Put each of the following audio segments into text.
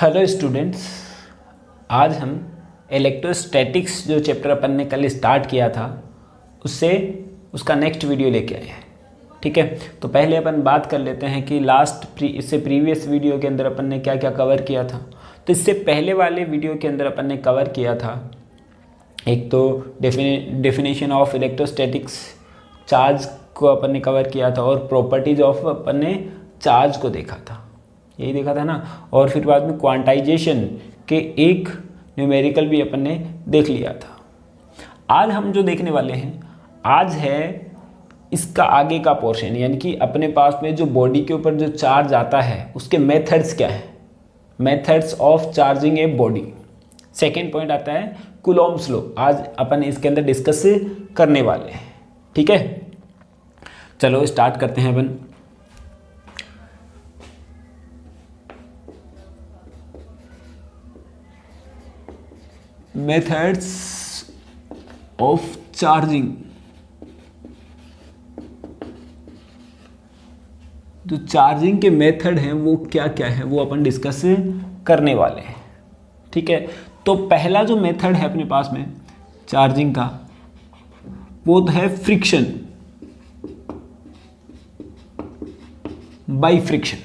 Hello students, आज हम electrostatics जो चैप्टर अपन ने कल स्टार्ट किया था उसका नेक्स्ट वीडियो लेके आए हैं। ठीक है, तो पहले अपन बात कर लेते हैं कि इससे प्रीवियस वीडियो के अंदर अपन ने क्या क्या कवर किया था। तो इससे पहले वाले वीडियो के अंदर अपन ने कवर किया था, एक तो डेफिनेशन ऑफ इलेक्ट्रोस्टैटिक्स, चार्ज को अपन ने कवर किया था, और प्रॉपर्टीज ऑफ अपन ने चार्ज को देखा था, यही देखा था ना। और फिर बाद में क्वांटाइजेशन के एक न्यूमेरिकल भी अपन ने देख लिया था। आज हम जो देखने वाले हैं, आज है इसका आगे का पोर्शन, यानी कि अपने पास में जो बॉडी के ऊपर जो चार्ज आता है उसके मेथड्स क्या हैं, methods of charging a body. Second point आता है कूलॉम्स लॉ, आज अपन इसके अंदर डिस्कस करने वाले हैं। ठीक है, चलो स्टार्ट करते हैं अपन। मेथड्स ऑफ चार्जिंग, जो चार्जिंग के मेथड हैं वो क्या क्या है वो अपन डिस्कस करने वाले हैं। ठीक है, तो पहला जो मेथड है अपने पास में चार्जिंग का वो तो है फ्रिक्शन बाय फ्रिक्शन।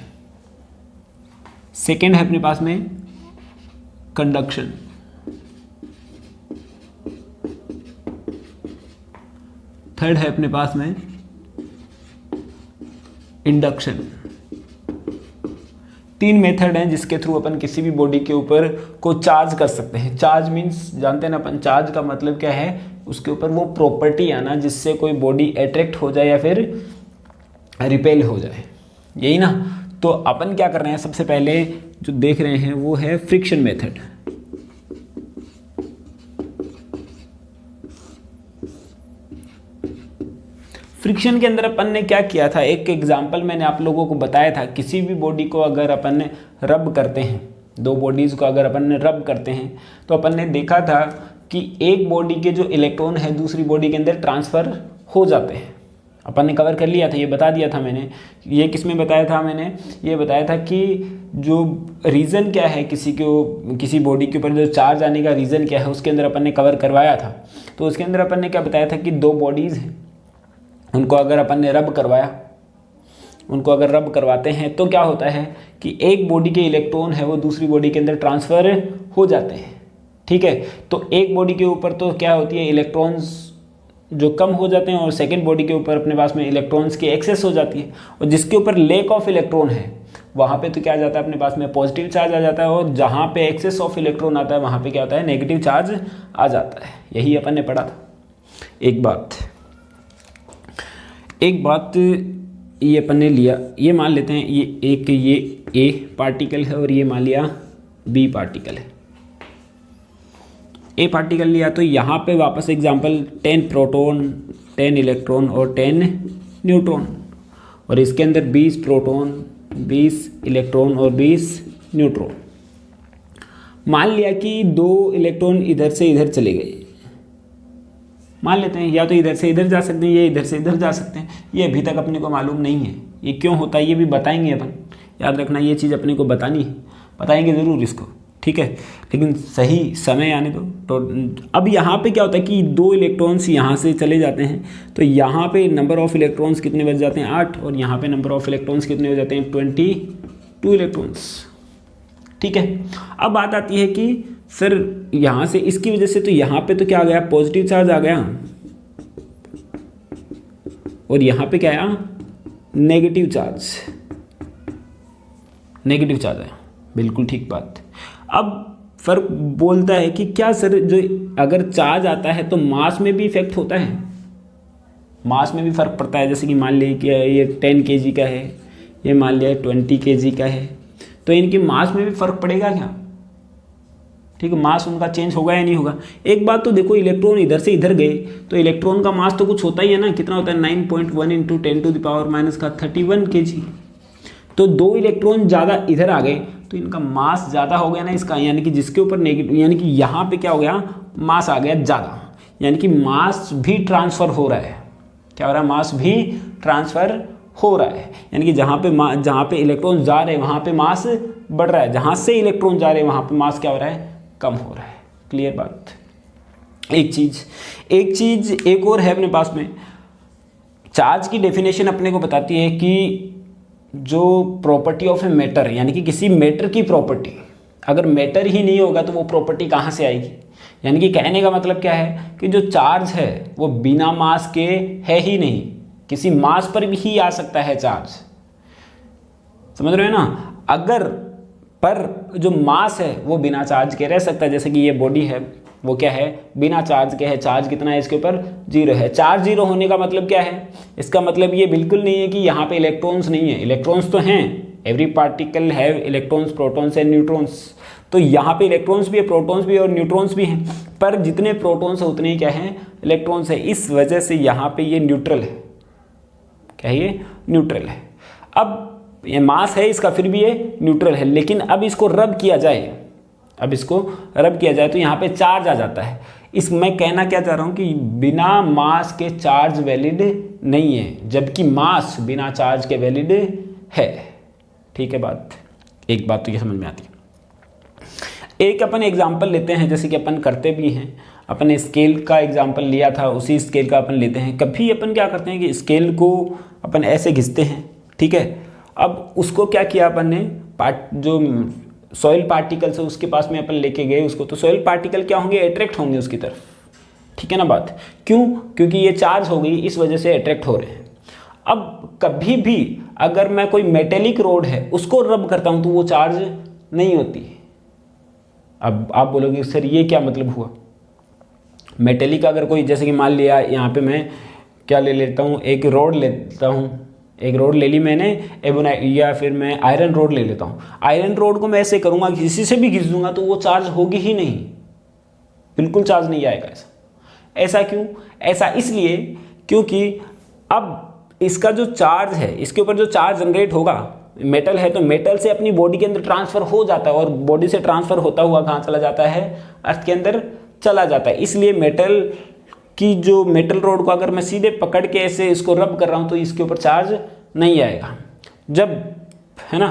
सेकेंड है अपने पास में कंडक्शन। थर्ड है अपने पास में इंडक्शन। तीन मेथड हैं जिसके थ्रू अपन किसी भी बॉडी के ऊपर को चार्ज कर सकते हैं। चार्ज मीन्स जानते हैं ना अपन, चार्ज का मतलब क्या है, उसके ऊपर वो प्रॉपर्टी आना जिससे कोई बॉडी अट्रैक्ट हो जाए या फिर रिपेल हो जाए, यही ना। तो अपन क्या कर रहे हैं, सबसे पहले जो देख रहे हैं वो है फ्रिक्शन मेथड। फ्रिक्शन के अंदर अपन ने क्या किया था, एक एग्जाम्पल मैंने आप लोगों को बताया था। किसी भी बॉडी को अगर अपन ने रब करते हैं, दो बॉडीज़ को अगर अपन ने रब करते हैं, तो अपन ने देखा था कि एक बॉडी के जो इलेक्ट्रॉन है दूसरी बॉडी के अंदर ट्रांसफ़र हो जाते हैं। अपन ने कवर कर लिया था, ये बता दिया था मैंने। ये किस में बताया था मैंने, ये बताया था कि जो रीज़न क्या है किसी बॉडी के ऊपर जो चार्ज आने का रीज़न क्या है, उसके अंदर अपन ने कवर करवाया था। तो उसके अंदर अपन ने क्या बताया था कि दो बॉडीज़ हैं, उनको अगर अपन ने रब करवाया, उनको अगर रब करवाते हैं तो क्या होता है कि एक बॉडी के इलेक्ट्रॉन है वो दूसरी बॉडी के अंदर ट्रांसफ़र हो जाते हैं। ठीक है, तो एक बॉडी के ऊपर तो क्या होती है, इलेक्ट्रॉन्स जो कम हो जाते हैं, और सेकेंड बॉडी के ऊपर अपने पास में इलेक्ट्रॉन्स की एक्सेस हो जाती है। और जिसके ऊपर लैक ऑफ इलेक्ट्रॉन है वहाँ पे तो क्या आ जाता है अपने पास में, पॉजिटिव चार्ज आ जाता है, और जहाँ पे एक्सेस ऑफ इलेक्ट्रॉन आता है वहाँ पे क्या होता है, नेगेटिव चार्ज आ जाता है। यही अपन ने पढ़ा था। एक बात ये अपन ने लिया, ये मान लेते हैं ये ए पार्टिकल है और ये मान लिया बी पार्टिकल है। ए पार्टिकल लिया तो यहाँ पे वापस एग्जांपल 10 प्रोटॉन 10 इलेक्ट्रॉन और 10 न्यूट्रॉन, और इसके अंदर 20 प्रोटॉन 20 इलेक्ट्रॉन और 20 न्यूट्रॉन। मान लिया कि दो इलेक्ट्रॉन इधर से इधर चले गए, मान लेते हैं, या तो इधर से इधर जा सकते हैं या इधर से इधर जा सकते हैं। ये अभी तक अपने को मालूम नहीं है ये क्यों होता है, ये भी बताएंगे अपन। याद रखना ये चीज़ अपने को बतानी है, बताएंगे ज़रूर इसको। ठीक है, लेकिन सही समय आने दो। तो अब यहाँ पे क्या होता है कि दो इलेक्ट्रॉन्स यहाँ से चले जाते हैं, तो यहाँ पे नंबर ऑफ़ इलेक्ट्रॉन्स कितने बच जाते हैं, 8, और यहाँ पे नंबर ऑफ़ इलेक्ट्रॉन्स कितने हो जाते हैं, 22 इलेक्ट्रॉन्स। ठीक है, अब बात आती है कि सर यहाँ से इसकी वजह से तो यहाँ पे तो क्या आ गया, पॉजिटिव चार्ज आ गया, और यहाँ पे क्या आया, नेगेटिव चार्ज आया। बिल्कुल ठीक बात। अब फर्क बोलता है कि क्या सर, जो अगर चार्ज आता है तो मास में भी इफेक्ट होता है, मास में भी फर्क पड़ता है। जैसे कि मान लीजिए कि ये 10 kg का है, ये मान लिया 20 kg का है, तो इनकी मास में भी फर्क पड़ेगा क्या। ठीक है, मास उनका चेंज होगा या नहीं होगा। एक बात तो देखो, इलेक्ट्रॉन इधर से इधर गए तो इलेक्ट्रॉन का मास तो कुछ होता ही है ना, कितना होता है, 9.1 × 10⁻³ 31 kg। तो दो इलेक्ट्रॉन ज़्यादा इधर आ गए तो इनका मास ज़्यादा हो गया ना इसका, यानी कि जिसके ऊपर नेगेटिव, यानी कि यहाँ पे क्या हो गया, मास आ गया ज़्यादा, यानी कि मास भी ट्रांसफ़र हो रहा है। क्या हो रहा है, मास भी ट्रांसफ़र हो रहा है, यानी कि जहाँ पे इलेक्ट्रॉन जा रहे हैं वहाँ पे मास बढ़ रहा है, जहाँ से इलेक्ट्रॉन जा रहे हैं वहाँ पे मास क्या हो रहा है, कम हो रहा है। क्लियर बात। एक चीज़ एक और है अपने पास में, चार्ज की डेफिनेशन अपने को बताती है कि जो प्रॉपर्टी ऑफ ए मैटर, यानी कि किसी मैटर की प्रॉपर्टी, अगर मैटर ही नहीं होगा तो वो प्रॉपर्टी कहाँ से आएगी। यानी कि कहने का मतलब क्या है कि जो चार्ज है वो बिना मास के है ही नहीं, किसी मास पर भी ही आ सकता है चार्ज, समझ रहे हो ना। अगर पर जो मास है वो बिना चार्ज के रह सकता है, जैसे कि ये बॉडी है वो क्या है, बिना चार्ज के है। चार्ज कितना है इसके ऊपर, 0 है। चार्ज 0 होने का मतलब क्या है, इसका मतलब ये बिल्कुल नहीं है कि यहाँ पे इलेक्ट्रॉन्स नहीं है, इलेक्ट्रॉन्स तो हैं, every particle have electrons, protons and neutrons. तो यहाँ पे इलेक्ट्रॉन्स भी है, प्रोटॉन्स भी है और न्यूट्रॉन्स भी हैं, पर जितने प्रोटॉन्स है उतने ही क्या हैं, इलेक्ट्रॉन्स है। इस वजह से यहाँ पे ये न्यूट्रल है, क्या ये न्यूट्रल है। अब ये मास है इसका, फिर भी ये न्यूट्रल है। लेकिन अब इसको रब किया जाए, तो यहाँ पे चार्ज आ जाता है। मैं कहना क्या चाह रहा हूँ कि बिना मास के चार्ज वैलिड नहीं है, जबकि मास बिना चार्ज के वैलिड है। ठीक है बात, एक बात तो ये समझ में आती है। एक अपन एग्जाम्पल लेते हैं, जैसे कि अपन करते भी हैं, अपन स्केल का एग्जाम्पल लिया था, उसी स्केल का अपन लेते हैं। कभी अपन क्या करते हैं कि स्केल को अपन ऐसे घिसते हैं, ठीक है। अब उसको क्या किया अपन ने, जो सॉइल पार्टिकल्स है उसके पास में अपन लेके गए उसको, तो सॉइल पार्टिकल क्या होंगे, अट्रैक्ट होंगे उसकी तरफ, ठीक है ना बात। क्यों, क्योंकि ये चार्ज हो गई, इस वजह से अट्रैक्ट हो रहे हैं। अब कभी भी अगर मैं कोई मेटेलिक रोड है उसको रब करता हूं तो वो चार्ज नहीं होती। अब आप बोलोगे सर ये क्या मतलब हुआ, मेटेलिक अगर कोई, जैसे कि मान लिया यहाँ पे मैं क्या ले लेता हूँ, एक रोड लेता हूँ, एक रोड ले ली मैंने एबोनाइट, या फिर मैं आयरन रोड ले लेता हूँ। आयरन रोड को मैं ऐसे करूँगा, किसी से भी घिस दूंगा तो वो चार्ज होगी ही नहीं, बिल्कुल चार्ज नहीं आएगा। ऐसा क्यों, ऐसा इसलिए क्योंकि अब इसका जो चार्ज है, इसके ऊपर जो चार्ज जनरेट होगा, मेटल है तो मेटल से अपनी बॉडी के अंदर ट्रांसफर हो जाता है, और बॉडी से ट्रांसफर होता हुआ कहाँ चला जाता है, अर्थ के अंदर चला जाता है। इसलिए मेटल की जो मेटल रोड को अगर मैं सीधे पकड़ के ऐसे इसको रब कर रहा हूँ तो इसके ऊपर चार्ज नहीं आएगा, जब है ना।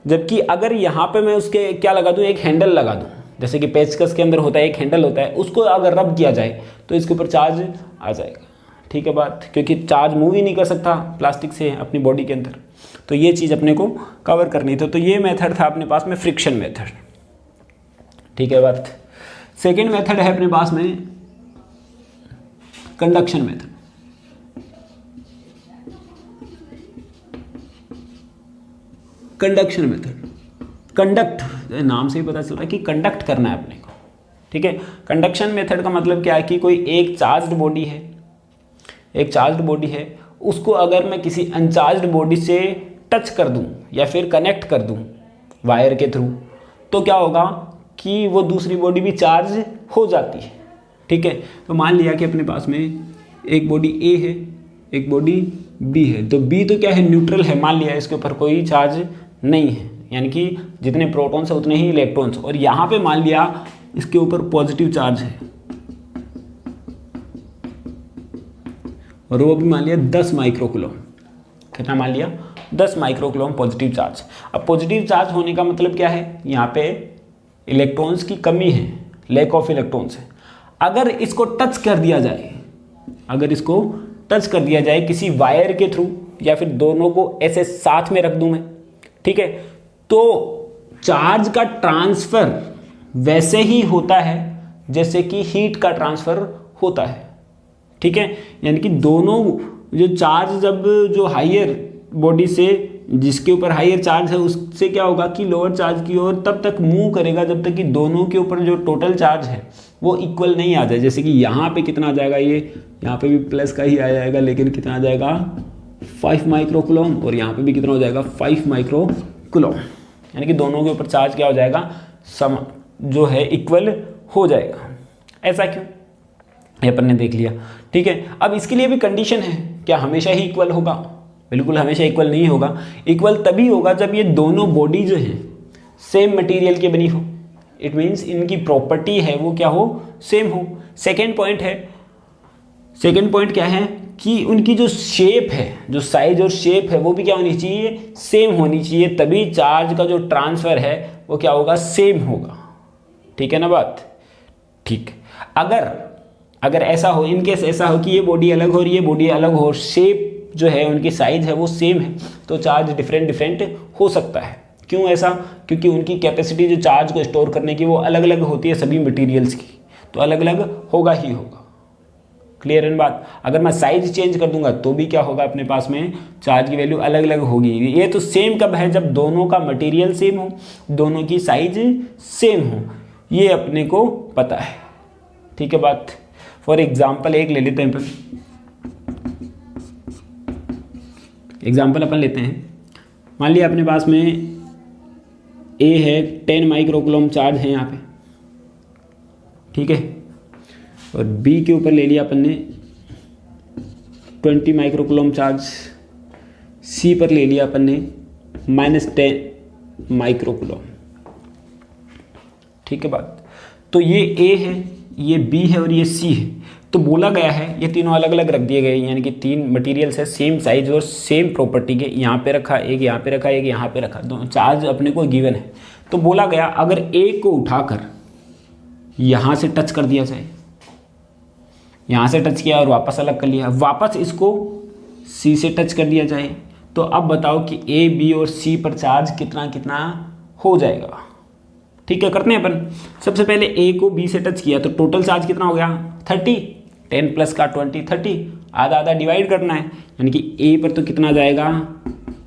जबकि अगर यहाँ पे मैं उसके क्या लगा दूँ, एक हैंडल लगा दूँ, जैसे कि पेचकस के अंदर होता है एक हैंडल होता है, उसको अगर रब किया जाए तो इसके ऊपर चार्ज आ जाएगा। ठीक है बात, क्योंकि चार्ज मूव ही नहीं कर सकता प्लास्टिक से अपनी बॉडी के अंदर। तो ये चीज़ अपने को कवर करनी थी। तो ये मेथड था अपने पास में फ्रिक्शन मेथड। ठीक है बात। सेकेंड मेथड है अपने पास में conduction method. Conduction method, conduct, नाम से ही पता चल रहा है कि कंडक्ट करना है अपने को। ठीक है, कंडक्शन मेथड का मतलब क्या है कि कोई एक चार्ज्ड बॉडी है, एक चार्ज्ड बॉडी है, उसको अगर मैं किसी अनचार्ज्ड बॉडी से टच कर दूं या फिर कनेक्ट कर दूं वायर के थ्रू, तो क्या होगा कि वो दूसरी बॉडी भी चार्ज हो जाती है। ठीक है, तो मान लिया कि अपने पास में एक बॉडी ए है, एक बॉडी बी है। तो बी तो क्या है, न्यूट्रल है, मान लिया इसके ऊपर कोई चार्ज नहीं है, यानी कि जितने प्रोटॉन्स है उतने ही इलेक्ट्रॉन्स। और यहाँ पे मान लिया इसके ऊपर पॉजिटिव चार्ज है, और वो भी मान लिया 10 माइक्रोकूलम। कितना मान लिया, 10 माइक्रोकूलम पॉजिटिव चार्ज। अब पॉजिटिव चार्ज होने का मतलब क्या है, यहाँ पे इलेक्ट्रॉन्स की कमी है, लैक ऑफ इलेक्ट्रॉन्स है। अगर इसको टच कर दिया जाए, अगर इसको टच कर दिया जाए किसी वायर के थ्रू, या फिर दोनों को ऐसे साथ में रख दूं मैं, ठीक है, तो चार्ज का ट्रांसफर वैसे ही होता है जैसे कि हीट का ट्रांसफर होता है। ठीक है, यानी कि दोनों जो चार्ज जब जो हायर बॉडी से, जिसके ऊपर हायर चार्ज है, उससे क्या होगा कि लोअर चार्ज की ओर तब तक मूव करेगा जब तक कि दोनों के ऊपर जो टोटल चार्ज है वो इक्वल नहीं आ जाए। जैसे कि यहाँ पे कितना आ जाएगा, ये यहाँ पे भी प्लस का ही आ जाएगा, लेकिन कितना आ जाएगा 5 माइक्रोकूलम, और यहाँ पे भी कितना हो जाएगा 5 माइक्रोकूलम, यानी कि दोनों के ऊपर चार्ज क्या हो जाएगा, सम जो है इक्वल हो जाएगा। ऐसा क्यों, ये अपन ने देख लिया। ठीक है, अब इसके लिए भी कंडीशन है, क्या हमेशा ही इक्वल होगा, बिल्कुल हमेशा इक्वल नहीं होगा। इक्वल तभी होगा जब ये दोनों बॉडी जो है सेम मटेरियल की बनी हो, इट मीन्स इनकी प्रॉपर्टी है वो क्या हो, सेम हो। सेकेंड पॉइंट है, सेकेंड पॉइंट क्या है कि उनकी जो शेप है, जो साइज और शेप है, वो भी क्या होनी चाहिए, सेम होनी चाहिए, तभी चार्ज का जो ट्रांसफ़र है वो क्या होगा, सेम होगा। ठीक है ना बात। ठीक, अगर ऐसा हो, इनकेस ऐसा हो कि ये बॉडी अलग हो रही है, बॉडी अलग हो, शेप जो है उनकी साइज है वो सेम है, तो चार्ज डिफरेंट हो सकता है। क्यों ऐसा? क्योंकि उनकी कैपेसिटी जो चार्ज को स्टोर करने की वो अलग अलग होती है सभी मटेरियल्स की, तो अलग अलग होगा ही होगा। क्लियर है बात। अगर मैं साइज चेंज कर दूंगा तो भी क्या होगा, अपने पास में चार्ज की वैल्यू अलग अलग होगी। ये तो सेम कब है, जब दोनों का मटेरियल सेम हो, दोनों की साइज सेम हो, ये अपने को पता है। ठीक है बात। फॉर एग्जाम्पल एक ले लेते हैं, एग्जाम्पल अपन लेते हैं। मान लिया अपने पास में ए है, 10 माइक्रोकूलम चार्ज है यहाँ पे, ठीक है, और बी के ऊपर ले लिया अपन ने 20 माइक्रोकूलम चार्ज, सी पर ले लिया अपन ने -10 माइक्रोकूलम। ठीक है बात। तो ये ए है, ये बी है और ये सी है। तो बोला गया है, ये तीनों अलग अलग रख दिए गए, यानी कि 3 मटेरियल्स है सेम साइज और सेम प्रॉपर्टी के, यहाँ पे रखा एक, यहाँ पे रखा एक, यहाँ पे रखा, दोनों चार्ज अपने को गिवन है। तो बोला गया अगर ए को उठाकर यहाँ से टच कर दिया जाए, यहाँ से टच किया और वापस अलग कर लिया, वापस इसको सी से टच कर दिया जाए, तो अब बताओ कि ए, बी और सी पर चार्ज कितना कितना हो जाएगा। ठीक है, करते हैं अपन। सबसे पहले ए को बी से टच किया तो टोटल चार्ज कितना हो गया, 30, 10 प्लस का 20, 30, आधा आधा डिवाइड करना है, यानी कि ए पर तो कितना जाएगा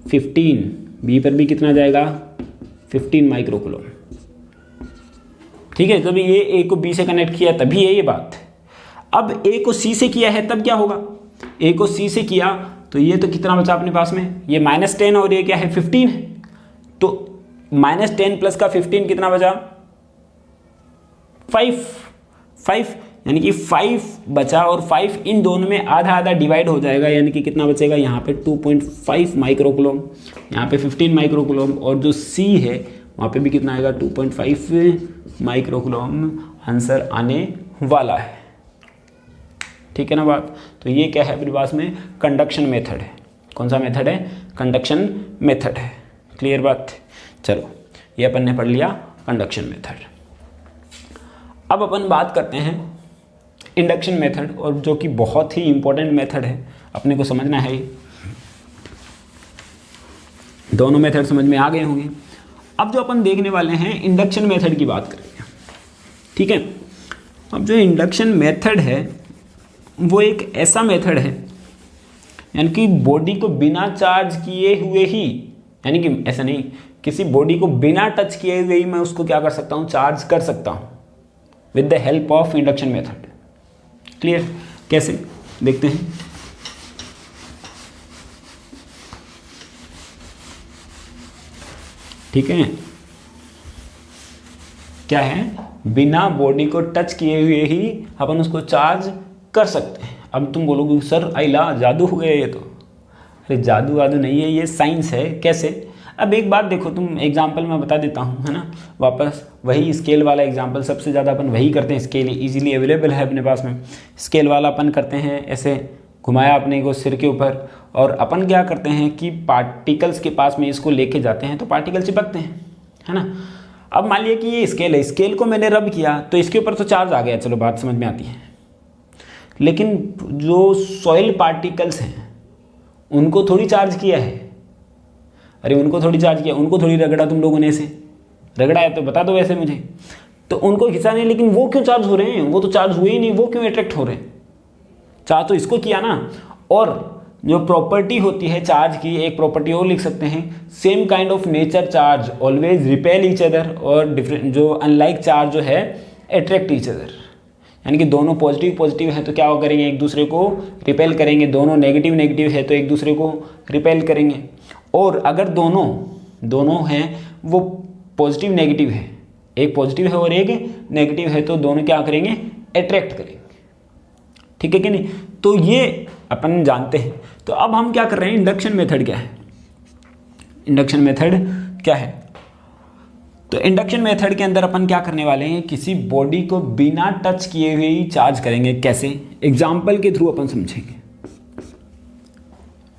15, बी पर भी कितना जाएगा 15 माइक्रोकूलम। ठीक है, जब ये ए को बी से कनेक्ट किया तभी है ये बात। अब ए को सी से किया है तब क्या होगा, ए को सी से किया तो ये तो कितना बचा अपने पास में, ये -10 और ये क्या है 15 है, तो -10 प्लस का 15 कितना बचा 5, यानी कि 5 बचा, और 5 इन दोनों में आधा आधा डिवाइड हो जाएगा, यानी कि कितना बचेगा यहाँ पे 2.5 माइक्रोकूलम, यहाँ पे 15 माइक्रोकूलम, और जो सी है वहाँ पे भी कितना आएगा 2.5 माइक्रोकूलम आंसर आने वाला है। ठीक है ना बात। तो ये क्या है अपने पास में, कंडक्शन मेथड है। कौन सा मेथड है, कंडक्शन मेथड है। क्लियर बात। चलो ये अपन ने पढ़ लिया कंडक्शन मेथड। अब अपन बात करते हैं इंडक्शन मेथड, और जो कि बहुत ही इंपॉर्टेंट मेथड है, अपने को समझना है। दोनों मेथड समझ में आ गए होंगे। अब जो अपन देखने वाले हैं इंडक्शन मेथड की बात करेंगे। ठीक है, अब जो इंडक्शन मेथड है वो एक ऐसा मेथड है, यानी कि बॉडी को बिना चार्ज किए हुए ही, यानी कि ऐसा नहीं, किसी बॉडी को बिना टच किए हुए ही मैं उसको क्या कर सकता हूँ, चार्ज कर सकता हूँ with the help of induction method. Clear, कैसे देखते हैं। ठीक है, क्या है, बिना बॉडी को टच किए हुए ही अपन उसको चार्ज कर सकते हैं। अब तुम बोलोगे सर आइला जादू हो गया ये तो। अरे जादू वादू नहीं है, ये साइंस है। कैसे, अब एक बात देखो, तुम एग्जाम्पल मैं बता देता हूँ, है ना, वापस वही स्केल वाला एग्जाम्पल, सबसे ज़्यादा अपन वही करते हैं, स्केल इजीली अवेलेबल है अपने पास में। स्केल वाला अपन करते हैं, ऐसे घुमाया अपने को सिर के ऊपर, और अपन क्या करते हैं कि पार्टिकल्स के पास में इसको लेके जाते हैं तो पार्टिकल चिपकते हैं, है ना। अब मान लिया कि ये स्केल है, स्केल को मैंने रब किया तो इसके ऊपर तो चार्ज आ गया, चलो बात समझ में आती है। लेकिन जो सॉइल पार्टिकल्स हैं उनको थोड़ी चार्ज किया है, अरे उनको थोड़ी चार्ज किया, उनको थोड़ी रगड़ा तुम लोगों ने, से रगड़ा है तो बता दो वैसे मुझे, तो उनको खिंचा नहीं, लेकिन वो क्यों चार्ज हो रहे हैं, वो तो चार्ज हुए ही नहीं, वो क्यों अट्रैक्ट हो रहे हैं, चार्ज तो इसको किया ना। और जो प्रॉपर्टी होती है चार्ज की, एक प्रॉपर्टी और लिख सकते हैं, same kind of nature charge always repel each other, और डिफरेंट जो अनलाइक चार्ज जो है अट्रैक्ट ईच अदर, यानी कि दोनों पॉजिटिव है तो क्या वो करेंगे, एक दूसरे को रिपेल करेंगे, दोनों नेगेटिव है तो एक दूसरे को रिपेल करेंगे। और अगर दोनों हैं वो पॉजिटिव नेगेटिव है, एक पॉजिटिव है और एक नेगेटिव है, तो दोनों क्या करेंगे, अट्रैक्ट करेंगे। ठीक है कि नहीं, तो ये अपन जानते हैं। तो अब हम क्या कर रहे हैं, इंडक्शन मेथड क्या है, इंडक्शन मेथड क्या है। तो इंडक्शन मेथड के अंदर अपन क्या करने वाले हैं, किसी बॉडी को बिना टच किए हुए ही चार्ज करेंगे। कैसे, एग्जाम्पल के थ्रू अपन समझेंगे।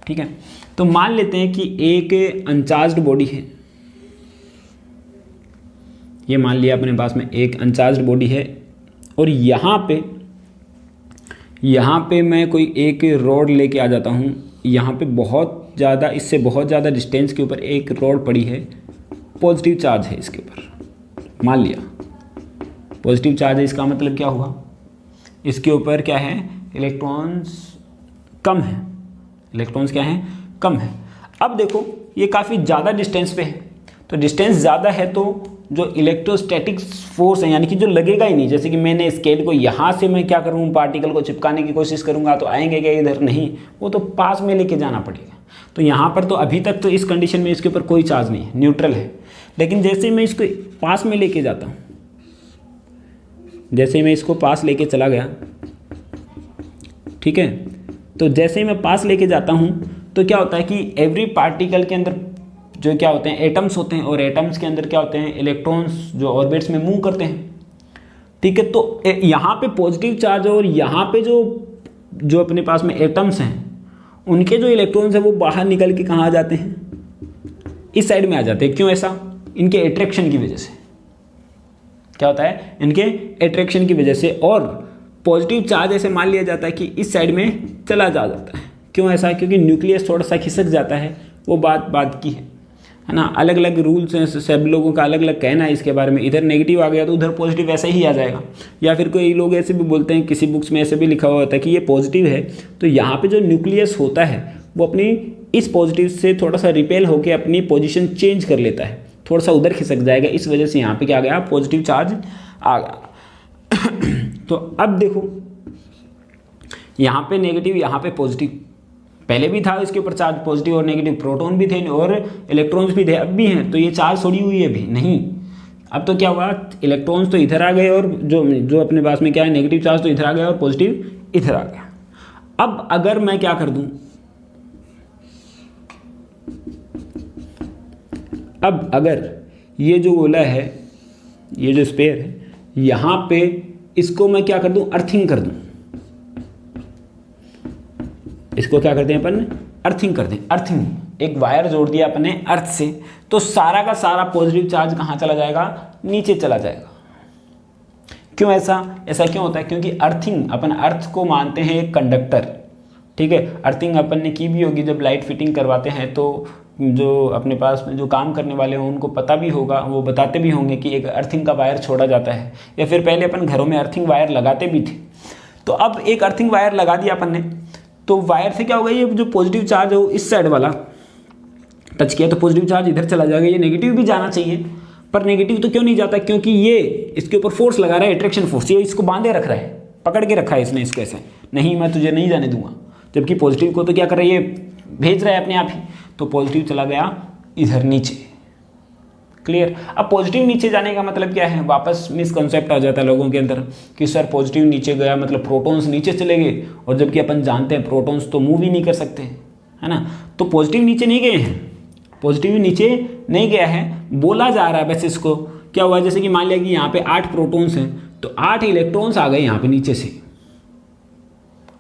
ठीक है। तो मान लेते हैं कि एक अनचार्ज्ड बॉडी है, ये मान लिया अपने पास में एक अनचार्ज्ड बॉडी है, और यहाँ पे मैं कोई एक रॉड लेके आ जाता हूँ, यहाँ पे बहुत ज़्यादा, इससे बहुत ज़्यादा डिस्टेंस के ऊपर एक रॉड पड़ी है, पॉजिटिव चार्ज है इसके ऊपर, मान लिया पॉजिटिव चार्ज है, इसका मतलब क्या हुआ, इसके ऊपर क्या है, इलेक्ट्रॉन्स कम है, इलेक्ट्रॉन्स क्या है, कम है। अब देखो ये काफ़ी ज़्यादा डिस्टेंस पे है, तो डिस्टेंस ज़्यादा है तो जो इलेक्ट्रोस्टैटिक फोर्स है, यानी कि जो लगेगा ही नहीं, जैसे कि मैंने स्केल को यहाँ से मैं क्या करूँ, पार्टिकल को चिपकाने की कोशिश करूँगा तो आएंगे क्या इधर, नहीं, वो तो पास में लेके जाना पड़ेगा। तो यहाँ पर तो अभी तक तो इस कंडीशन में इसके ऊपर कोई चार्ज नहीं है, न्यूट्रल है। लेकिन जैसे मैं इसको पास में लेके जाता हूँ, जैसे मैं इसको पास लेके चला गया, ठीक है, तो जैसे ही मैं पास लेके जाता हूँ तो क्या होता है कि एवरी पार्टिकल के अंदर जो क्या होते हैं, एटम्स होते हैं, और एटम्स के अंदर क्या होते हैं, इलेक्ट्रॉन्स जो ऑर्बिट्स में मूव करते हैं, ठीक है। तो यहाँ पे पॉजिटिव चार्ज है, और यहाँ पे जो अपने पास में एटम्स हैं उनके जो इलेक्ट्रॉन्स हैं वो बाहर निकल के कहाँ आ जाते हैं, इस साइड में आ जाते हैं। क्यों ऐसा, इनके अट्रैक्शन की वजह से। क्या होता है, इनके अट्रैक्शन की वजह से। और पॉजिटिव चार्ज ऐसे मान लिया जाता है कि इस साइड में चला जाता है। क्यों ऐसा, क्योंकि न्यूक्लियस थोड़ा सा खिसक जाता है, वो बात की है ना। अलग अलग रूल्स हैं, सब लोगों का अलग अलग कहना है इसके बारे में। इधर नेगेटिव आ गया तो उधर पॉजिटिव वैसे ही आ जाएगा। या फिर कोई लोग ऐसे भी बोलते हैं, किसी बुक्स में ऐसे भी लिखा हुआ होता है कि ये पॉजिटिव है तो यहाँ पे जो न्यूक्लियस होता है वो अपनी इस पॉजिटिव से थोड़ा सा रिपेल होकर अपनी पोजिशन चेंज कर लेता है, थोड़ा सा उधर खिसक जाएगा, इस वजह से यहाँ पे क्या आ गया, पॉजिटिव चार्ज आ गया। तो अब देखो यहाँ पे नेगेटिव, यहाँ पे पॉजिटिव, पहले भी था इसके ऊपर चार्ज, पॉजिटिव और नेगेटिव, प्रोटॉन भी थे और इलेक्ट्रॉन्स भी थे, अब भी हैं। तो ये चार्ज छोड़ी हुई है अभी नहीं। अब तो क्या हुआ, इलेक्ट्रॉन्स तो इधर आ गए और जो अपने पास में क्या है, नेगेटिव चार्ज तो इधर आ गया और पॉजिटिव इधर आ गया। अब अगर मैं क्या कर दूं, अब अगर ये जो गोला है, ये जो स्फीयर है, यहाँ पे इसको मैं क्या कर दूं, अर्थिंग कर दूं। इसको क्या करते हैं अपन, अर्थिंग करते हैं। अर्थिंग, एक वायर जोड़ दिया अपने अर्थ से, तो सारा का सारा पॉजिटिव चार्ज कहाँ चला जाएगा, नीचे चला जाएगा। क्यों ऐसा क्यों होता है, क्योंकि अर्थिंग, अपन अर्थ को मानते हैं एक कंडक्टर, ठीक है। अर्थिंग अपन ने की भी होगी, जब लाइट फिटिंग करवाते हैं तो जो अपने पास में जो काम करने वाले हों उनको पता भी होगा, वो बताते भी होंगे कि एक अर्थिंग का वायर छोड़ा जाता है, या फिर पहले अपन घरों में अर्थिंग वायर लगाते भी थे। तो अब एक अर्थिंग वायर लगा दिया अपन ने, तो वायर से क्या होगा, ये जो पॉजिटिव चार्ज है वो इस साइड वाला टच किया तो पॉजिटिव चार्ज इधर चला जाएगा। ये नेगेटिव भी जाना चाहिए, पर नेगेटिव तो क्यों नहीं जाता, क्योंकि ये इसके ऊपर फोर्स लगा रहा है, अट्रैक्शन फोर्स, ये इसको बांधे रख रहा है, पकड़ के रखा है इसने इसको ऐसे, नहीं मैं तुझे नहीं जाने दूंगा। जबकि पॉजिटिव को तो क्या कर रहा है, ये भेज रहा है अपने आप ही, तो पॉजिटिव चला गया इधर नीचे। क्लियर। अब पॉजिटिव नीचे जाने का मतलब क्या है, वापस मिसकंसेप्ट आ जाता है लोगों के अंदर कि सर पॉजिटिव नीचे गया मतलब प्रोटॉन्स नीचे चले गए, और जबकि अपन जानते हैं प्रोटॉन्स तो मूव ही नहीं कर सकते, है ना। तो पॉजिटिव नीचे नहीं गए हैं, पॉजिटिव नीचे नहीं गया है, बोला जा रहा है बस। इसको क्या हुआ, जैसे कि मान लिया कि यहाँ पे 8 प्रोटॉन्स हैं, तो 8 इलेक्ट्रॉन्स आ गए यहाँ पे नीचे से,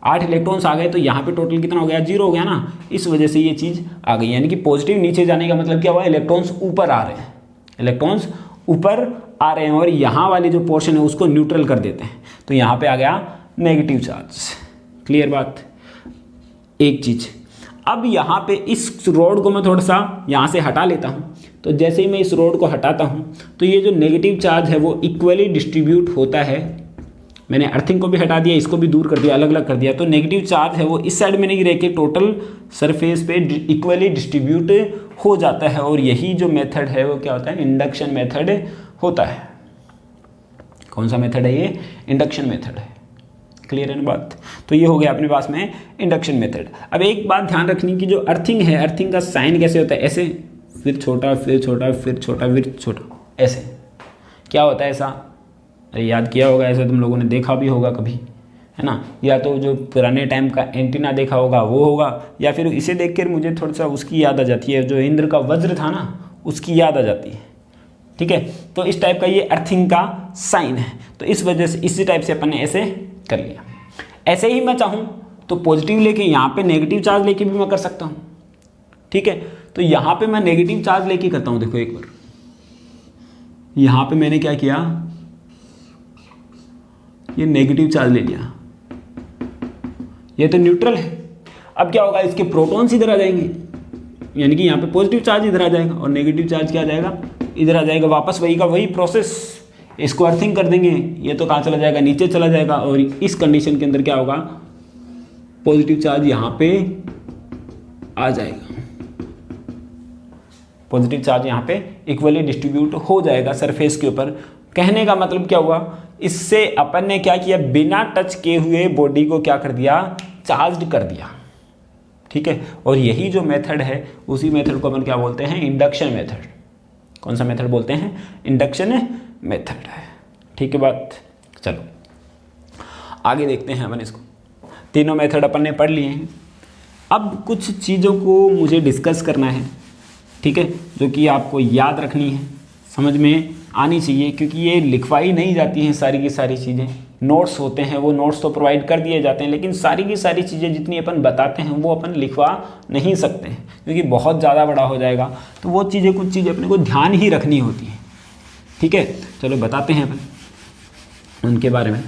8 इलेक्ट्रॉन्स आ गए, तो यहाँ पे टोटल कितना हो गया, 0 हो गया ना। इस वजह से ये चीज़ आ गई, यानी कि पॉजिटिव नीचे जाने का मतलब क्या हुआ, इलेक्ट्रॉन्स ऊपर आ रहे हैं, इलेक्ट्रॉन्स ऊपर आ रहे हैं, और यहाँ वाली जो पोर्शन है उसको न्यूट्रल कर देते हैं, तो यहाँ पे आ गया नेगेटिव चार्ज। क्लियर बात। एक चीज़, अब यहाँ पे इस रोड को मैं थोड़ा सा यहाँ से हटा लेता हूँ, तो जैसे ही मैं इस रोड को हटाता हूँ तो ये जो नेगेटिव चार्ज है वो इक्वली डिस्ट्रीब्यूट होता है। मैंने अर्थिंग को भी हटा दिया, इसको भी दूर कर दिया, अलग अलग कर दिया, तो नेगेटिव चार्ज है वो इस साइड में नहीं रह के टोटल सरफेस पे इक्वली डिस्ट्रीब्यूट हो जाता है। और यही जो मेथड है वो क्या होता है, इंडक्शन मेथड होता है। कौन सा मेथड है ये, इंडक्शन मेथड है। क्लियर है ना बात। तो ये हो गया अपने पास में इंडक्शन मेथड। अब एक बात ध्यान रखनी की, जो अर्थिंग है, अर्थिंग का साइन कैसे होता है, ऐसे, फिर छोटा, फिर छोटा, फिर छोटा, फिर छोटा, ऐसे। क्या होता है ऐसा, अरे याद किया होगा, ऐसे तुम लोगों ने देखा भी होगा कभी, है ना। या तो जो पुराने टाइम का एंटीना देखा होगा वो होगा, या फिर इसे देखकर मुझे थोड़ा सा उसकी याद आ जाती है, जो इंद्र का वज्र था ना, उसकी याद आ जाती है। ठीक है, तो इस टाइप का ये अर्थिंग का साइन है। तो इस वजह से इसी टाइप से अपन ने ऐसे कर लिया। ऐसे ही मैं चाहूँ तो पॉजिटिव लेके यहाँ पे नेगेटिव चार्ज लेके भी मैं कर सकता हूँ, ठीक है। तो यहाँ पे मैं नेगेटिव चार्ज लेके करता हूँ। देखो एक बार यहाँ पे मैंने क्या किया, ये नेगेटिव चार्ज ले लिया, ये तो न्यूट्रल है। अब क्या होगा, इसके प्रोटॉन्स इधर आ जाएंगे, यानी कि यहाँ पे पॉजिटिव चार्ज इधर आ जाएगा और नेगेटिव चार्ज क्या आ जाएगा, इधर आ जाएगा। वापस वही का वही प्रोसेस, इसको अर्थिंग कर देंगे, ये तो कहाँ चला जाएगा, नीचे चला जाएगा। और इस कंडीशन के अंदर क्या होगा, पॉजिटिव चार्ज यहाँ पे आ जाएगा, पॉजिटिव चार्ज यहाँ पे इक्वली डिस्ट्रीब्यूट हो जाएगा सरफेस के ऊपर। कहने का मतलब क्या हुआ, इससे अपन ने क्या किया, बिना टच किए हुए बॉडी को क्या कर दिया, चार्ज कर दिया, ठीक है। और यही जो मेथड है, उसी मेथड को अपन क्या बोलते हैं, इंडक्शन मेथड। कौन सा मेथड बोलते हैं, इंडक्शन मेथड है, ठीक है बात। चलो आगे देखते हैं अपन इसको। तीनों मेथड अपन ने पढ़ लिए हैं। अब कुछ चीज़ों को मुझे डिस्कस करना है, ठीक है, जो कि आपको याद रखनी है, समझ में आनी चाहिए, क्योंकि ये लिखवाई नहीं जाती हैं सारी की सारी चीज़ें। नोट्स होते हैं, वो नोट्स तो प्रोवाइड कर दिए जाते हैं, लेकिन सारी की सारी चीज़ें जितनी अपन बताते हैं वो अपन लिखवा नहीं सकते हैं, क्योंकि बहुत ज़्यादा बड़ा हो जाएगा। तो वो चीज़ें, कुछ चीज़ें अपने को ध्यान ही रखनी होती हैं, ठीक है। चलो बताते हैं अपन उनके बारे में।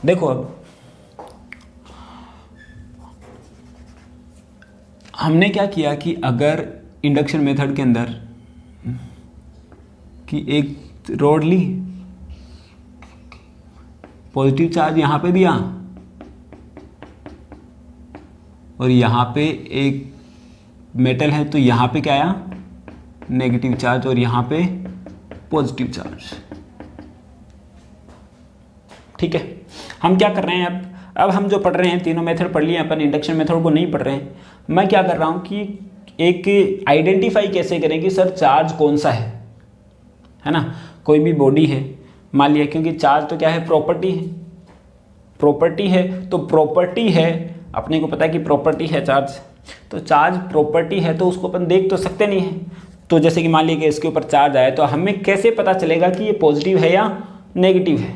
देखो अब हमने क्या किया कि अगर इंडक्शन मेथड के अंदर कि एक रॉड ली, पॉजिटिव चार्ज यहाँ पे दिया और यहाँ पे एक मेटल है, तो यहाँ पे क्या आया, नेगेटिव चार्ज, और यहाँ पे पॉजिटिव चार्ज, ठीक है। हम क्या कर रहे हैं, अब हम जो पढ़ रहे हैं, तीनों मेथड पढ़ लिए अपन, इंडक्शन मेथड को नहीं पढ़ रहे हैं। मैं क्या कर रहा हूँ कि एक आइडेंटिफाई कैसे करें कि सर चार्ज कौन सा है ना। कोई भी बॉडी है, मान लिया, क्योंकि चार्ज तो क्या है, प्रॉपर्टी है, प्रॉपर्टी है, तो प्रॉपर्टी है, अपने को पता है कि प्रॉपर्टी है चार्ज, तो चार्ज प्रॉपर्टी है, तो उसको अपन देख तो सकते नहीं है। तो जैसे कि मान लिया कि इसके ऊपर चार्ज आया, तो हमें कैसे पता चलेगा कि ये पॉजिटिव है या नेगेटिव है,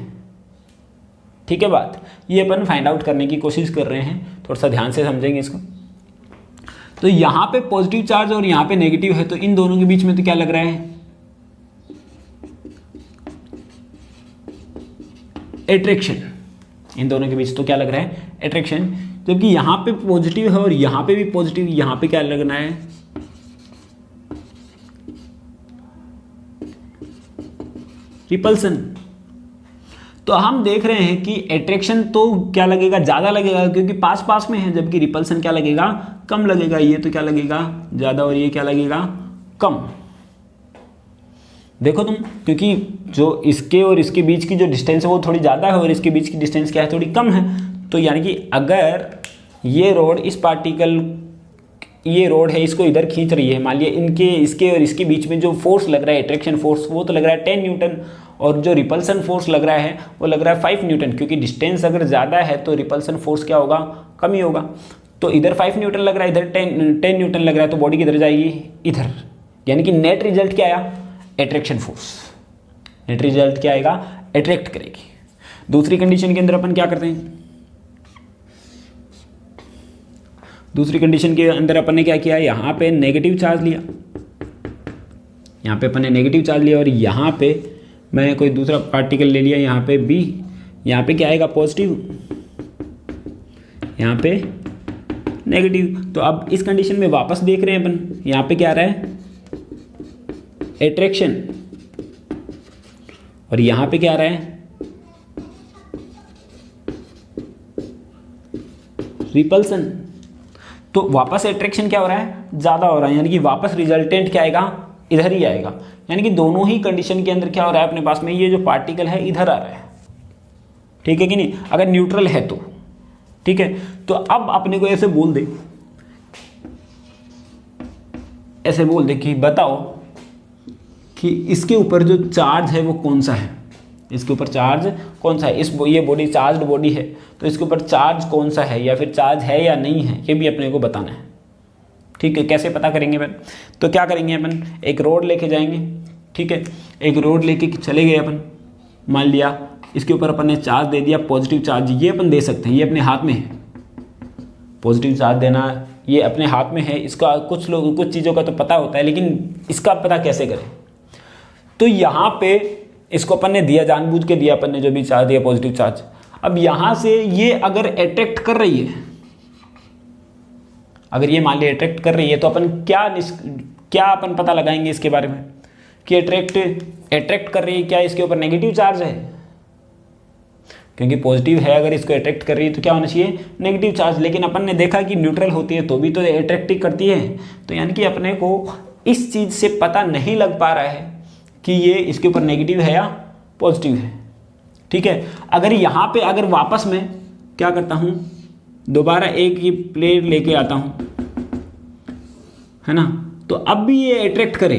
ठीक है बात। ये अपन फाइंड आउट करने की कोशिश कर रहे हैं, थोड़ा सा ध्यान से समझेंगे इसको। तो यहाँ पे पॉजिटिव चार्ज और यहाँ पे नेगेटिव है, तो इन दोनों के बीच में तो क्या लग रहा है, एट्रैक्शन। इन दोनों के बीच तो क्या लग रहा है, एट्रैक्शन। जबकि यहाँ पे पॉजिटिव है और यहाँ पे भी पॉजिटिव, यहाँ पे क्या लगना है, रिपल्सन। तो हम देख रहे हैं कि एट्रैक्शन तो क्या लगेगा, ज़्यादा लगेगा, क्योंकि पास पास में है, जबकि रिपल्सन क्या लगेगा, कम लगेगा। ये तो क्या लगेगा, ज़्यादा, और ये क्या लगेगा, कम। देखो तुम, क्योंकि जो इसके और इसके बीच की जो डिस्टेंस है वो थोड़ी ज़्यादा है और इसके बीच की डिस्टेंस क्या है, थोड़ी कम है। तो यानी कि अगर ये रोड, इस पार्टिकल, ये रोड है, इसको इधर खींच रही है, मान लिया इनके, इसके और इसके बीच में जो फोर्स लग रहा है, एट्रैक्शन फोर्स, वो तो लग रहा है 10 न्यूटन, और जो रिपल्सन फोर्स लग रहा है वो लग रहा है 5 न्यूटन, क्योंकि डिस्टेंस अगर ज़्यादा है तो रिपल्सन फोर्स क्या होगा, कम ही होगा। तो इधर 5 न्यूटन लग रहा है, इधर 10 न्यूटन लग रहा है, तो बॉडी किधर जाएगी, इधर। यानी कि नेट रिजल्ट क्या आया, एट्रैक्शन फोर्स। नेट रिजल्ट क्या आएगा, एट्रैक्ट करेगी। दूसरी कंडीशन के अंदर अपन क्या करते हैं, दूसरी कंडीशन के अंदर अपन ने क्या किया, यहाँ पे नेगेटिव चार्ज लिया, यहाँ पे अपन ने नेगेटिव चार्ज लिया, और यहाँ पे मैं कोई दूसरा पार्टिकल ले लिया, यहाँ पे बी, यहाँ पे क्या आएगा, पॉजिटिव, यहाँ पे नेगेटिव। तो अब इस कंडीशन में वापस देख रहे हैं अपन, यहाँ पे क्या आ रहा है, एट्रैक्शन, और यहाँ पे क्या आ रहा है, रिपल्सन। तो वापस एट्रैक्शन क्या हो रहा है, ज़्यादा हो रहा है, यानी कि वापस रिजल्टेंट क्या आएगा, इधर ही आएगा। यानी कि दोनों ही कंडीशन के अंदर क्या हो रहा है अपने पास में, ये जो पार्टिकल है इधर आ रहा है, ठीक है कि नहीं, अगर न्यूट्रल है तो, ठीक है। तो अब अपने को ऐसे बोल दे, ऐसे बोल दे कि बताओ कि इसके ऊपर जो चार्ज है वो कौन सा है, इसके ऊपर चार्ज कौन सा है, ये बॉडी चार्ज्ड बॉडी है, तो इसके ऊपर चार्ज कौन सा है, या फिर चार्ज है या नहीं है, ये भी अपने को बताना है, ठीक है, कैसे पता करेंगे अपन? तो क्या करेंगे अपन, एक रोड लेके जाएंगे, ठीक है, एक रोड लेके चले गए अपन, मान लिया इसके ऊपर अपन ने चार्ज दे दिया, पॉजिटिव चार्ज, ये अपन दे सकते हैं, ये अपने हाथ में है, पॉजिटिव चार्ज देना ये अपने हाथ में है। इसका कुछ लोग कुछ चीज़ों का तो पता होता है, लेकिन इसका पता कैसे करें? तो यहाँ पे इसको अपन ने दिया, जानबूझ के दिया अपन ने, जो भी चार्ज दिया पॉजिटिव चार्ज। अब यहाँ से ये अगर अट्रैक्ट कर रही है, अगर ये मान लिया अट्रैक्ट कर रही है, तो अपन क्या अपन पता लगाएंगे इसके बारे में कि अट्रैक्ट कर रही है, क्या इसके ऊपर नेगेटिव चार्ज है? क्योंकि पॉजिटिव है, अगर इसको अट्रैक्ट कर रही है तो क्या होना चाहिए, नेगेटिव चार्ज। लेकिन अपन ने देखा कि न्यूट्रल होती है तो भी तो अट्रैक्ट करती है। तो यानी कि अपने को इस चीज़ से पता नहीं लग पा रहा है कि ये इसके ऊपर नेगेटिव है या पॉजिटिव है, ठीक है। अगर यहाँ पे अगर वापस मैं क्या करता हूँ, दोबारा एक ये प्लेट लेके आता हूँ, है ना, तो अब भी ये अट्रैक्ट करे,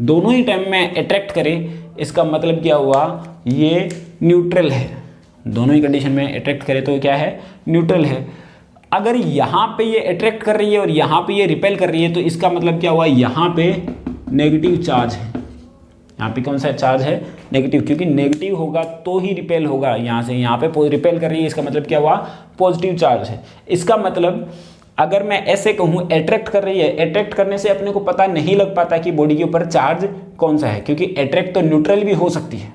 दोनों ही टाइम में अट्रैक्ट करे, इसका मतलब क्या हुआ, ये न्यूट्रल है। दोनों ही कंडीशन में अट्रैक्ट करे तो क्या है, न्यूट्रल है। अगर यहाँ पे ये अट्रैक्ट कर रही है और यहाँ पे ये रिपेल कर रही है, तो इसका मतलब क्या हुआ, यहाँ पे नेगेटिव चार्ज है। यहाँ पे कौन सा चार्ज है, नेगेटिव, क्योंकि नेगेटिव होगा तो ही रिपेल होगा। यहाँ से यहाँ पे रिपेल कर रही है, इसका मतलब क्या हुआ, पॉजिटिव चार्ज है। इसका मतलब अगर मैं ऐसे कहूँ अट्रैक्ट कर रही है, अट्रैक्ट करने से अपने को पता नहीं लग पाता कि बॉडी के ऊपर चार्ज कौन सा है, क्योंकि अट्रैक्ट तो न्यूट्रल भी हो सकती है,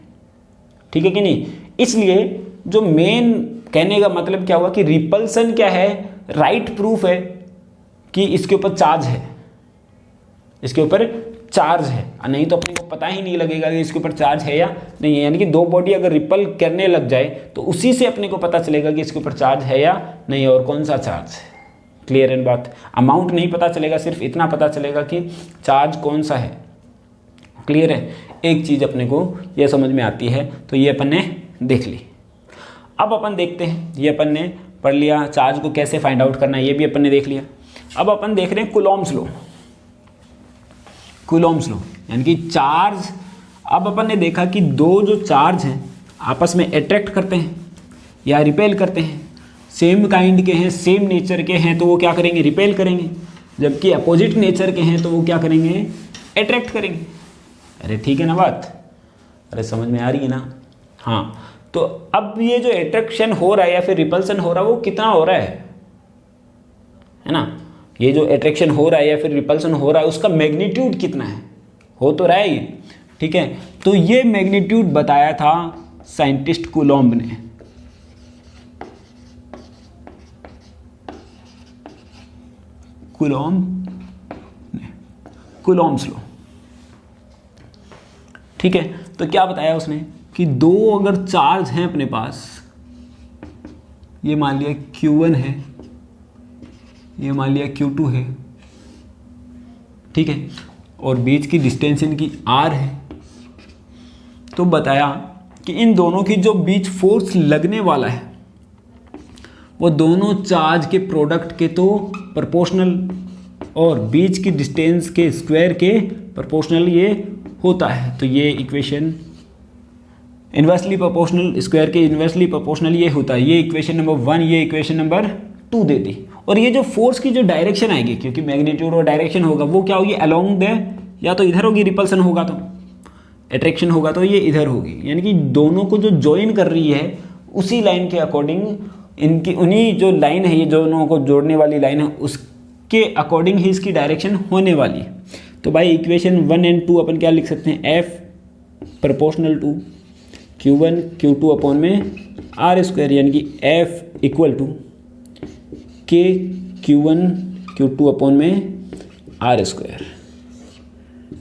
ठीक है कि नहीं। इसलिए जो मेन कहने का मतलब क्या हुआ कि रिपल्सन क्या है, राइट प्रूफ है कि इसके ऊपर चार्ज है, इसके ऊपर चार्ज है, नहीं तो अपने को पता ही नहीं लगेगा कि इसके ऊपर चार्ज है या नहीं है। यानी कि दो बॉडी अगर रिपल करने लग जाए तो उसी से अपने को पता चलेगा कि इसके ऊपर चार्ज है या नहीं है और कौन सा चार्ज है। क्लियर इन बात, अमाउंट नहीं पता चलेगा, सिर्फ इतना पता चलेगा कि चार्ज कौन सा है। क्लियर है, एक चीज़ अपने को यह समझ में आती है, तो ये अपन ने देख ली। अब अपन देखते हैं, ये अपन ने पढ़ लिया चार्ज को कैसे फाइंड आउट करना है, ये भी अपन ने देख लिया। अब अपन देख रहे हैं कूलॉम्स लॉ। कूलॉम्स लॉ यानी कि चार्ज, अब अपन ने देखा कि दो जो चार्ज हैं आपस में अट्रैक्ट करते हैं या रिपेल करते हैं, सेम काइंड के हैं, सेम नेचर के हैं, तो वो क्या करेंगे, रिपेल करेंगे। जबकि अपोजिट नेचर के हैं तो वो क्या करेंगे, अट्रैक्ट करेंगे। अरे ठीक है ना बात, अरे समझ में आ रही है ना। हाँ, तो अब ये जो अट्रैक्शन हो रहा है या फिर रिपल्सन हो रहा है वो कितना हो रहा है ना, ये जो अट्रैक्शन हो रहा है या फिर रिपल्सन हो रहा है उसका मैग्नीट्यूड कितना है, हो तो रहा है ये, ठीक है। तो ये मैग्नीट्यूड बताया था साइंटिस्ट कूलॉम्ब ने। कूलॉम्स लॉ, ठीक है। तो क्या बताया उसने कि दो अगर चार्ज हैं अपने पास, ये मान लिया Q1 है, ये मान लिया Q2 है, ठीक है, और बीच की डिस्टेंस इनकी R है, तो बताया कि इन दोनों की जो बीच फोर्स लगने वाला है वो दोनों चार्ज के प्रोडक्ट के तो प्रोपोर्शनल और बीच की डिस्टेंस के स्क्वायर के प्रोपोर्शनल ये होता है। तो ये इक्वेशन इन्वर्सली प्रोपोर्शनल, स्क्वायर के इन्वर्सली प्रोपोर्शनल ये होता है। ये इक्वेशन नंबर 1, ये इक्वेशन नंबर 2 देती। और ये जो फोर्स की जो डायरेक्शन आएगी, क्योंकि मैग्नीट्यूड और डायरेक्शन होगा, वो क्या होगी, अलोंग द, या तो इधर होगी, रिपल्सन होगा तो अट्रैक्शन होगा तो ये इधर होगी। यानी कि दोनों को जो ज्वाइन कर रही है उसी लाइन के अकॉर्डिंग, इनकी उन्हीं जो लाइन है, ये दोनों को जोड़ने वाली लाइन है, उसके अकॉर्डिंग ही इसकी डायरेक्शन होने वाली है। तो भाई इक्वेशन 1 और 2 अपन क्या लिख सकते हैं, F proportional to Q1 Q2 upon में R स्क्वायर, यानी कि F equal to K Q1 Q2 upon में R स्क्वायर।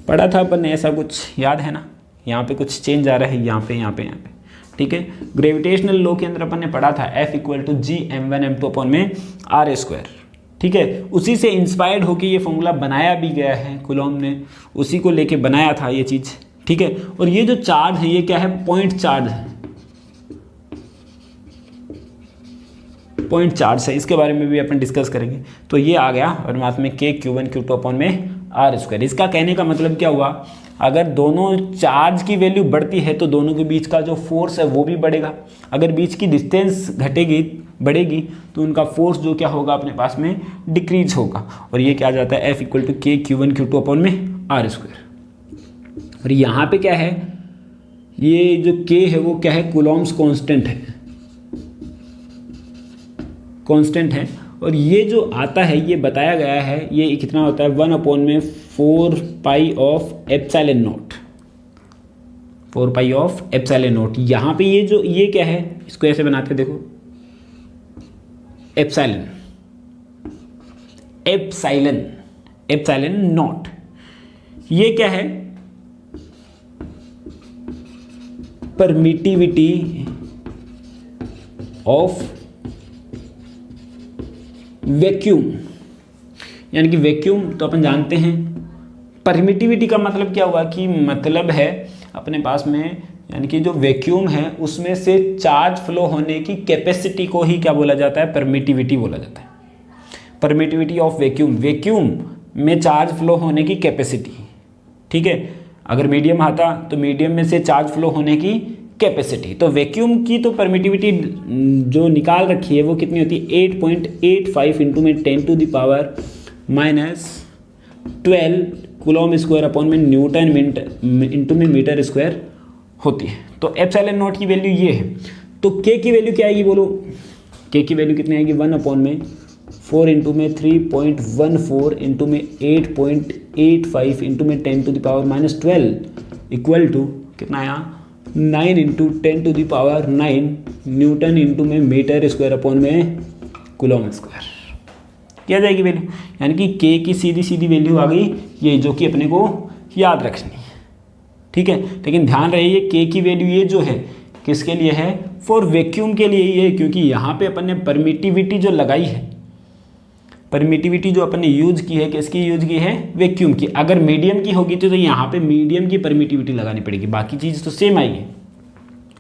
पढ़ा था अपन ने ऐसा कुछ, याद है ना। यहाँ पे कुछ चेंज आ रहा है, यहाँ पे, ठीक है। ग्रेविटेशनल लॉ के अंदर अपन ने पढ़ा था F equal to G m1 m2 upon में R स्क्वायर, ठीक है। उसी से इंस्पायर्ड होकर ये फॉर्मूला बनाया भी गया है, कूलॉम्ब ने उसी को लेके बनाया था ये चीज़, ठीक है। और ये जो चार्ज है ये क्या है, पॉइंट चार्ज है, पॉइंट चार्ज है, इसके बारे में भी अपन डिस्कस करेंगे। तो ये आ गया और मात में K Q1 Q2 अपॉन में R स्क्वायर। इसका कहने का मतलब क्या हुआ, अगर दोनों चार्ज की वैल्यू बढ़ती है तो दोनों के बीच का जो फोर्स है वो भी बढ़ेगा। अगर बीच की डिस्टेंस घटेगी, बढ़ेगी तो उनका फोर्स जो क्या होगा अपने पास में डिक्रीज होगा, और ये क्या आ जाता है F इक्वल टू के Q1 Q2 अपॉन में R स्क्वायर। और यहाँ पे क्या है, ये जो K है वो क्या है, कूलॉम्स कांस्टेंट है, कांस्टेंट है। और ये जो आता है ये बताया गया है, ये कितना होता है 1 अपॉन में 4 पाई of epsilon not, 4 pi of epsilon not. यहाँ पे ये जो ये क्या है, इसको ऐसे बनाते देखो, एप्सिलॉन, एप्सिलॉन, एप्सिलॉन नॉट। ये क्या है, परमिटिविटी ऑफ वैक्यूम, यानी कि वैक्यूम तो अपन जानते हैं, परमिटिविटी का मतलब क्या हुआ कि मतलब है अपने पास में, यानी कि जो वैक्यूम है उसमें से चार्ज फ्लो होने की कैपेसिटी को ही क्या बोला जाता है, परमिटिविटी बोला जाता है। परमिटिविटी ऑफ वैक्यूम, वैक्यूम में चार्ज फ्लो होने की कैपेसिटी, ठीक है। अगर मीडियम आता तो मीडियम में से चार्ज फ्लो होने की कैपेसिटी, तो वैक्यूम की तो परमिटिविटी जो निकाल रखी है वो कितनी होती है 8.85 इंटू में 10 to the power minus 12 coulomb square upon में न्यूटन इंटू में मीटर स्क्वायर होती है। तो एप्सिलॉन नॉट की वैल्यू ये है। तो के की वैल्यू क्या आएगी बोलो, के की वैल्यू कितनी आएगी 1 अपॉन में 4 इंटू में 3.14 इंटू में 8.85 इंटू में 10 to the power minus 12 equal to कितना आया 9 into 10 to the power 9 newton into में मीटर स्क्वायर अपॉन में कूलॉम स्क्वायर। क्या जाएगी वैल्यू, यानी कि के की सीधी सीधी वैल्यू आ गई ये, जो कि अपने को याद रखनी है, ठीक है। लेकिन ध्यान रहे ये के की वैल्यू ये जो है किसके लिए है, फॉर वैक्यूम के लिए ये, क्योंकि यहाँ पे अपन ने परमिटिविटी जो लगाई है, परमिटिविटी जो अपन ने यूज की है किसकी यूज की है, वैक्यूम की। अगर मीडियम की होगी तो यहाँ पे मीडियम की परमिटिविटी लगानी पड़ेगी, बाकी चीज़ तो सेम आएगी।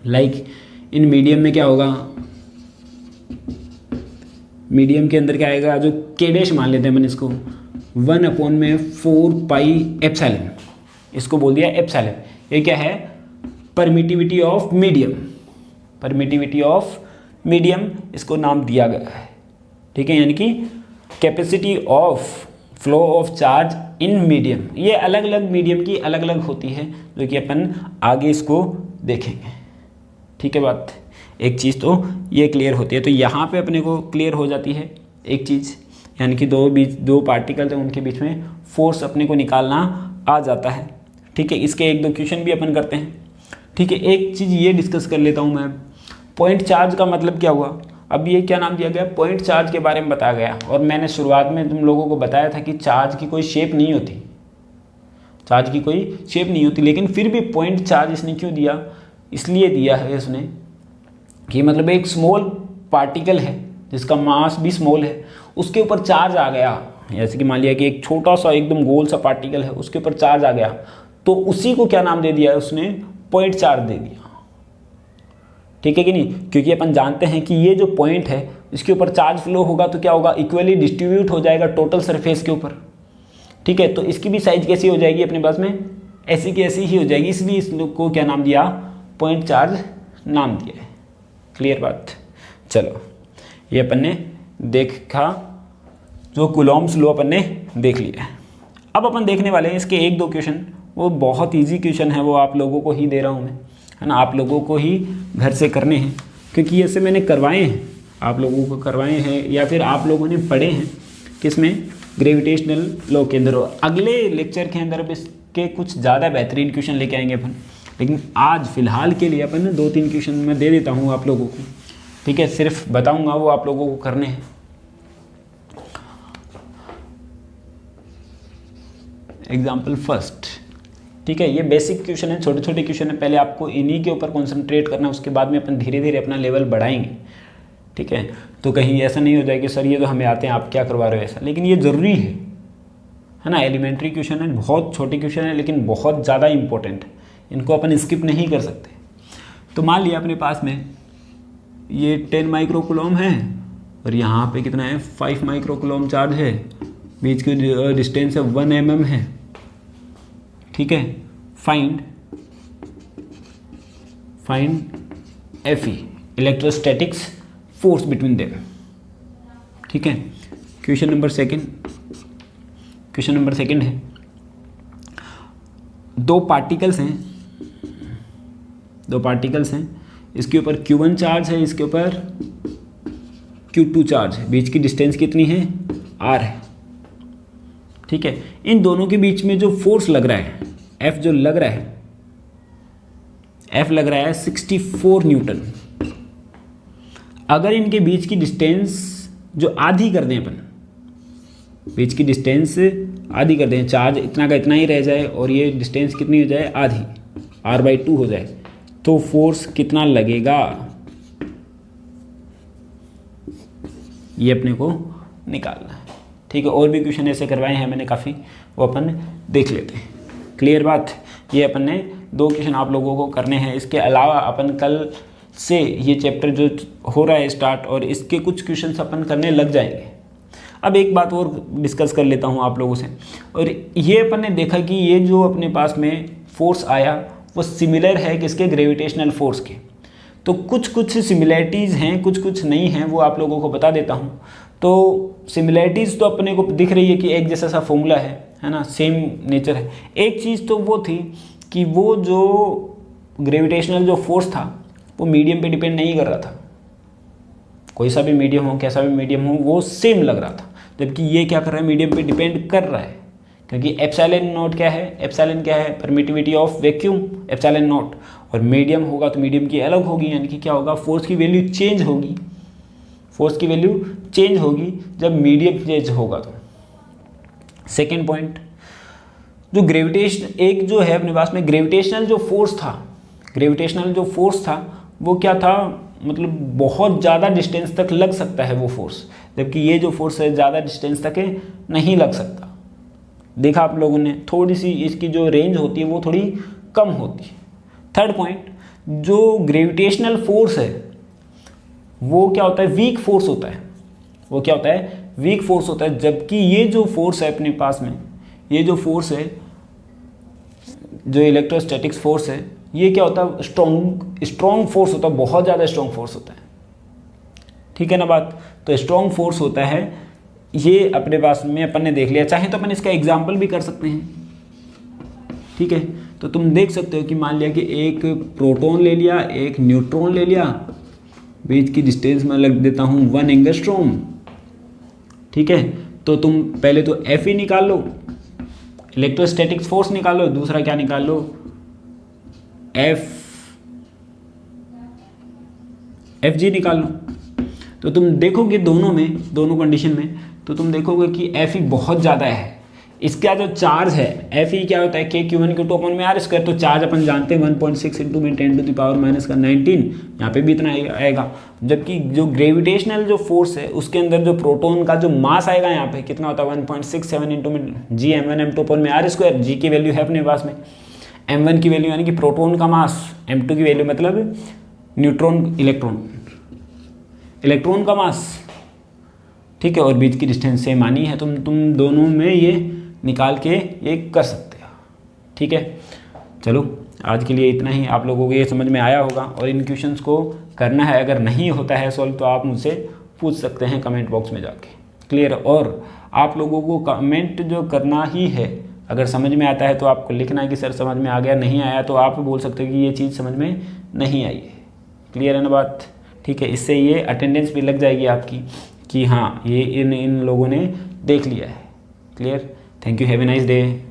लाइक इन मीडियम में क्या होगा, मीडियम के अंदर क्या आएगा, जो के डैश मान लेते हैं अपन इसको 1 अपॉन में 4 पाई एप्सिलॉन, इसको बोल दिया एप्सिलॉन। ये क्या है, permittivity of medium, permittivity of medium इसको नाम दिया गया है, ठीक है। यानी कि capacity of flow of charge in medium, ये अलग अलग मीडियम की अलग अलग होती है, जो कि अपन आगे इसको देखेंगे, ठीक है। बात एक चीज़ तो ये क्लियर होती है, तो यहाँ पे अपने को क्लियर हो जाती है एक चीज़, यानी कि दो पार्टिकल है उनके बीच में फोर्स अपने को निकालना आ जाता है, ठीक है। इसके एक दो क्वेश्चन भी अपन करते हैं, ठीक है। एक चीज़ ये डिस्कस कर लेता हूँ मैं, पॉइंट चार्ज का मतलब क्या हुआ। अब ये क्या नाम दिया गया, पॉइंट चार्ज के बारे में बताया गया, और मैंने शुरुआत में तुम लोगों को बताया था कि चार्ज की कोई शेप नहीं होती, चार्ज की कोई शेप नहीं होती, लेकिन फिर भी पॉइंट चार्ज इसने क्यों दिया, इसलिए दिया है इसने कि मतलब एक स्मॉल पार्टिकल है जिसका मास भी स्मॉल है, उसके ऊपर चार्ज आ गया, जैसे कि मान लिया कि एक छोटा सा एकदम गोल सा पार्टिकल है उसके ऊपर चार्ज आ गया, तो उसी को क्या नाम दे दिया उसने, पॉइंट चार्ज दे दिया, ठीक है कि नहीं। क्योंकि अपन जानते हैं कि ये जो पॉइंट है इसके ऊपर चार्ज फ्लो होगा तो क्या होगा, इक्वली डिस्ट्रीब्यूट हो जाएगा टोटल सरफेस के ऊपर, ठीक है। तो इसकी भी साइज कैसी हो जाएगी अपने पास में, ऐसी की ऐसी ही हो जाएगी, इसलिए इसको क्या नाम दिया, पॉइंट चार्ज नाम दिया है। क्लियर बात, चलो ये अपन ने देखा, जो कूलॉम्स लॉ अपन ने देख लिया है। अब अपन देखने वाले हैं इसके एक दो क्वेश्चन, वो बहुत इजी क्वेश्चन है, वो आप लोगों को ही दे रहा हूँ मैं, है ना, आप लोगों को ही घर से करने हैं, क्योंकि ऐसे मैंने करवाए हैं, आप लोगों को करवाए हैं या फिर आप लोगों ने पढ़े हैं किसमें, ग्रेविटेशनल लॉ के अंदर। अगले लेक्चर के अंदर इसके कुछ ज़्यादा बेहतरीन क्वेश्चन लेके आएंगे अपन, लेकिन आज फिलहाल के लिए अपन 2-3 क्वेश्चन मैं दे देता हूँ आप लोगों को, ठीक है, सिर्फ बताऊँगा वो आप लोगों को करने हैं। एग्जाम्पल फर्स्ट, ठीक है, ये बेसिक क्वेश्चन है, छोटे छोटे क्वेश्चन है, पहले आपको इन्हीं के ऊपर कंसंट्रेट करना है, उसके बाद में अपन धीरे धीरे अपना लेवल बढ़ाएंगे, ठीक है। तो कहीं ऐसा नहीं हो जाए कि सर ये तो हमें आते हैं आप क्या करवा रहे हो, ऐसा, लेकिन ये ज़रूरी है ना। एलिमेंट्री क्वेश्चन है, बहुत छोटे क्वेश्चन है, लेकिन बहुत ज़्यादा इंपॉर्टेंट है, इनको अपन स्किप नहीं कर सकते। तो मान लिया अपने पास में ये 10 माइक्रो कूलॉम है और यहाँ पे कितना है 5 माइक्रो कूलॉम चार्ज है, बीच की डिस्टेंस है 1 mm है, ठीक है। Find FE, electrostatics force between them. ठीक है, क्वेश्चन नंबर सेकंड है, दो पार्टिकल्स हैं, इसके ऊपर Q1 चार्ज है, इसके ऊपर Q2 चार्ज है, बीच की डिस्टेंस कितनी है, R है। ठीक है, इन दोनों के बीच में जो फोर्स लग रहा है, F जो लग रहा है 64 न्यूटन। अगर इनके बीच की डिस्टेंस जो आधी कर दें अपन, बीच की डिस्टेंस आधी कर दें, चार्ज इतना का इतना ही रह जाए और ये डिस्टेंस कितनी हो जाए, आधी, R/2 हो जाए, तो फोर्स कितना लगेगा, ये अपने को निकालना है। ठीक है, और भी क्वेश्चन ऐसे करवाए हैं मैंने काफ़ी, वो अपन देख लेते हैं। क्लियर बात, ये अपन ने 2 क्वेश्चन आप लोगों को करने हैं। इसके अलावा अपन कल से ये चैप्टर जो हो रहा है स्टार्ट, और इसके कुछ क्वेश्चंस अपन करने लग जाएंगे। अब एक बात और डिस्कस कर लेता हूँ आप लोगों से, और ये अपन ने देखा कि ये जो अपने पास में फोर्स आया वो सिमिलर है किसके, ग्रेविटेशनल फोर्स के। तो कुछ सिमिलैरिटीज़ हैं, कुछ नहीं हैं, वो आप लोगों को बता देता हूँ। तो सिमिलैरिटीज़ तो अपने को दिख रही है कि एक जैसा सा फॉर्मूला है ना, सेम नेचर है। एक चीज़ तो वो थी कि वो जो ग्रेविटेशनल जो फोर्स था वो मीडियम पे डिपेंड नहीं कर रहा था, कोई सा भी मीडियम हो, कैसा भी मीडियम हो, वो सेम लग रहा था। जबकि ये क्या कर रहा है, मीडियम पे डिपेंड कर रहा है, क्योंकि एप्सिलॉन नॉट क्या है, एप्सिलॉन क्या है, permittivity of vacuum, epsilon not. और मीडियम होगा तो मीडियम की अलग होगी, यानी कि क्या होगा, फोर्स की वैल्यू चेंज होगी, जब मीडियम चेंज होगा। तो सेकेंड पॉइंट, जो ग्रेविटेशन, एक जो है अपने पास में ग्रेविटेशनल जो फोर्स था वो क्या था, मतलब बहुत ज़्यादा डिस्टेंस तक लग सकता है वो फोर्स, जबकि ये जो फोर्स है ज़्यादा डिस्टेंस तक नहीं लग सकता। देखा आप लोगों ने, थोड़ी सी इसकी जो रेंज होती है वो थोड़ी कम होती है। थर्ड पॉइंट, जो ग्रेविटेशनल फोर्स है वो क्या होता है, वीक फोर्स होता है। जबकि ये जो फोर्स है अपने पास में, ये जो फोर्स है, जो इलेक्ट्रोस्टैटिक्स फोर्स है, ये क्या होता है, स्ट्रॉन्ग फोर्स होता है, बहुत ज़्यादा स्ट्रॉन्ग फोर्स होता है। ठीक है ना बात, तो स्ट्रॉन्ग फोर्स होता है, ये अपने पास में अपन ने देख लिया। चाहे तो अपन इसका एग्जाम्पल भी कर सकते हैं। ठीक है, तो तुम देख सकते हो कि मान लिया कि एक प्रोटॉन ले लिया, एक न्यूट्रॉन ले लिया, बीच की डिस्टेंस में लग देता हूँ 1 एंगस्ट्रॉम। ठीक है, तो तुम पहले तो Fe निकाल लो, इलेक्ट्रोस्टैटिक्स फोर्स निकालो, दूसरा क्या निकाल लो, Fg निकाल लो। तो तुम देखोगे दोनों कंडीशन में, तो तुम देखोगे कि Fe बहुत ज़्यादा है। इसका जो चार्ज है Fe क्या होता है, Q1 Q2 अपन में R², तो चार्ज अपन जानते हैं 1.6 × 10⁻⁻⁻19, यहाँ पे भी इतना आएगा। जबकि जो ग्रेविटेशनल जो फोर्स है उसके अंदर जो प्रोटॉन का जो मास आएगा यहाँ पे कितना होता है, 1.67 × Gm1m2/r²। G की वैल्यू है अपने पास में, m1 की वैल्यू यानी कि प्रोटॉन का मास, m2 की वैल्यू मतलब इलेक्ट्रॉन का मास। ठीक है, और बीच की डिस्टेंस सेम आनी है, तुम दोनों में ये निकाल के ये कर सकते हो। ठीक है, चलो आज के लिए इतना ही। आप लोगों को ये समझ में आया होगा, और इन क्वेश्चंस को करना है, अगर नहीं होता है सॉल्व तो आप मुझसे पूछ सकते हैं कमेंट बॉक्स में जाके। क्लियर, और आप लोगों को कमेंट जो करना ही है, अगर समझ में आता है तो आपको लिखना है कि सर समझ में आ गया, नहीं आया तो आप बोल सकते हो कि ये चीज़ समझ में नहीं आई है। क्लियर है ना बात। ठीक है, इससे ये अटेंडेंस भी लग जाएगी आपकी कि हाँ ये इन लोगों ने देख लिया है। Clear, thank you, have a nice day.